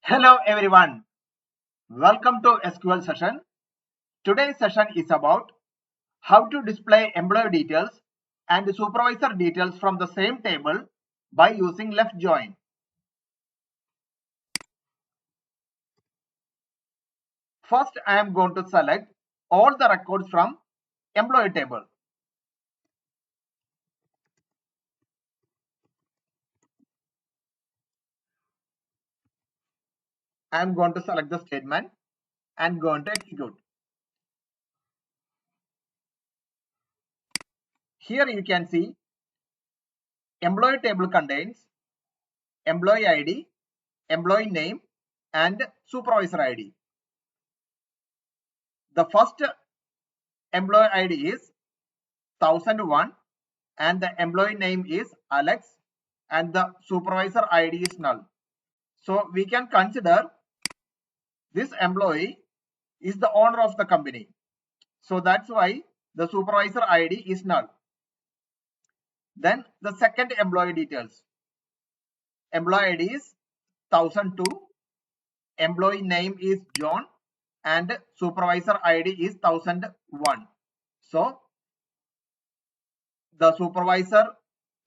Hello everyone, welcome to SQL session. Today's session is about how to display employee details and supervisor details from the same table by using left join. First, I am going to select all the records from employee table. I am going to select the statement and going to execute. Here you can see employee table contains employee ID, employee name and supervisor ID. The first employee ID is 1001 and the employee name is Alex and the supervisor ID is null. So we can consider this employee is the owner of the company. So that's why the supervisor ID is null. Then the second employee details. Employee ID is 1002, employee name is John and supervisor ID is 1001. So the supervisor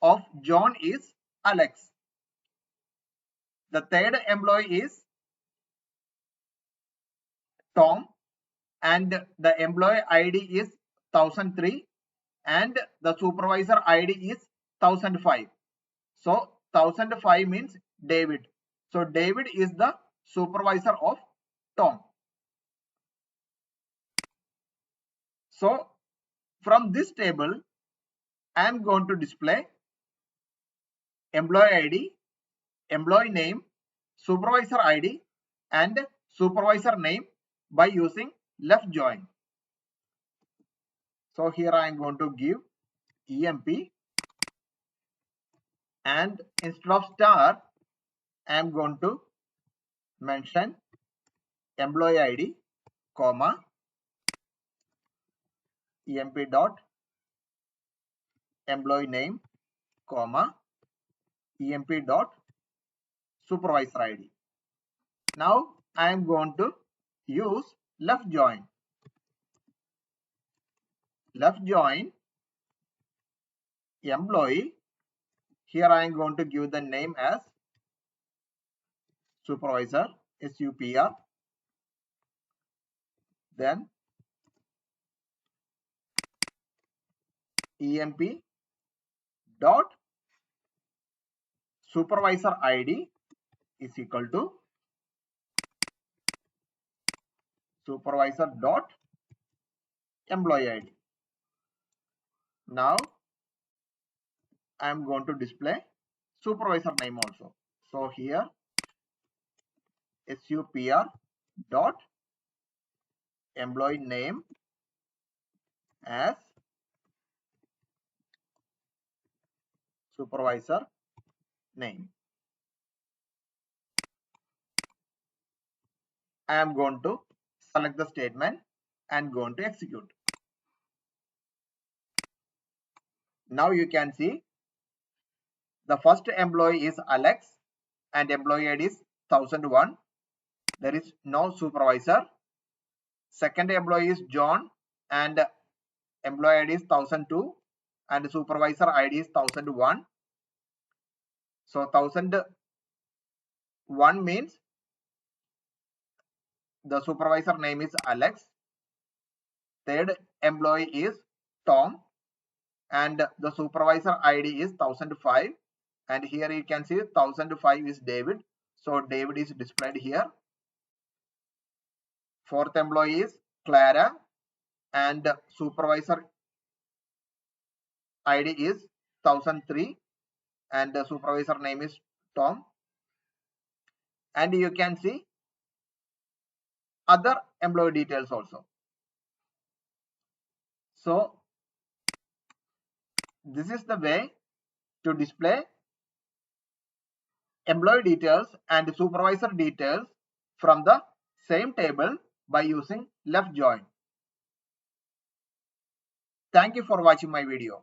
of John is Alex. The third employee is Tom and the employee ID is 1003 and the supervisor ID is 1005. So 1005 means David. So David is the supervisor of Tom. So from this table, I am going to display employee ID, employee name, supervisor ID and supervisor name by using left join. So here I am going to give EMP and instead of star I am going to mention employee ID comma emp dot employee name comma emp dot supervisor ID. Now I am going to use left join. Left join employee. Here I am going to give the name as supervisor SUPR. Then emp dot supervisor ID is equal to supervisor dot employee ID. Now I am going to display supervisor name also. So here SUPR dot employee name as supervisor name. I am going to select the statement and going to execute. Now you can see the first employee is Alex and employee ID is 1001. There is no supervisor. Second employee is John and employee ID is 1002 and supervisor ID is 1001. So 1001 means the supervisor name is Alex. Third employee is Tom and the supervisor ID is 1005 and here you can see 1005 is David. So David is displayed here. Fourth employee is Clara and supervisor ID is 1003 and the supervisor name is Tom. And you can see other employee details also. So this is the way to display employee details and supervisor details from the same table by using left join. Thank you for watching my video.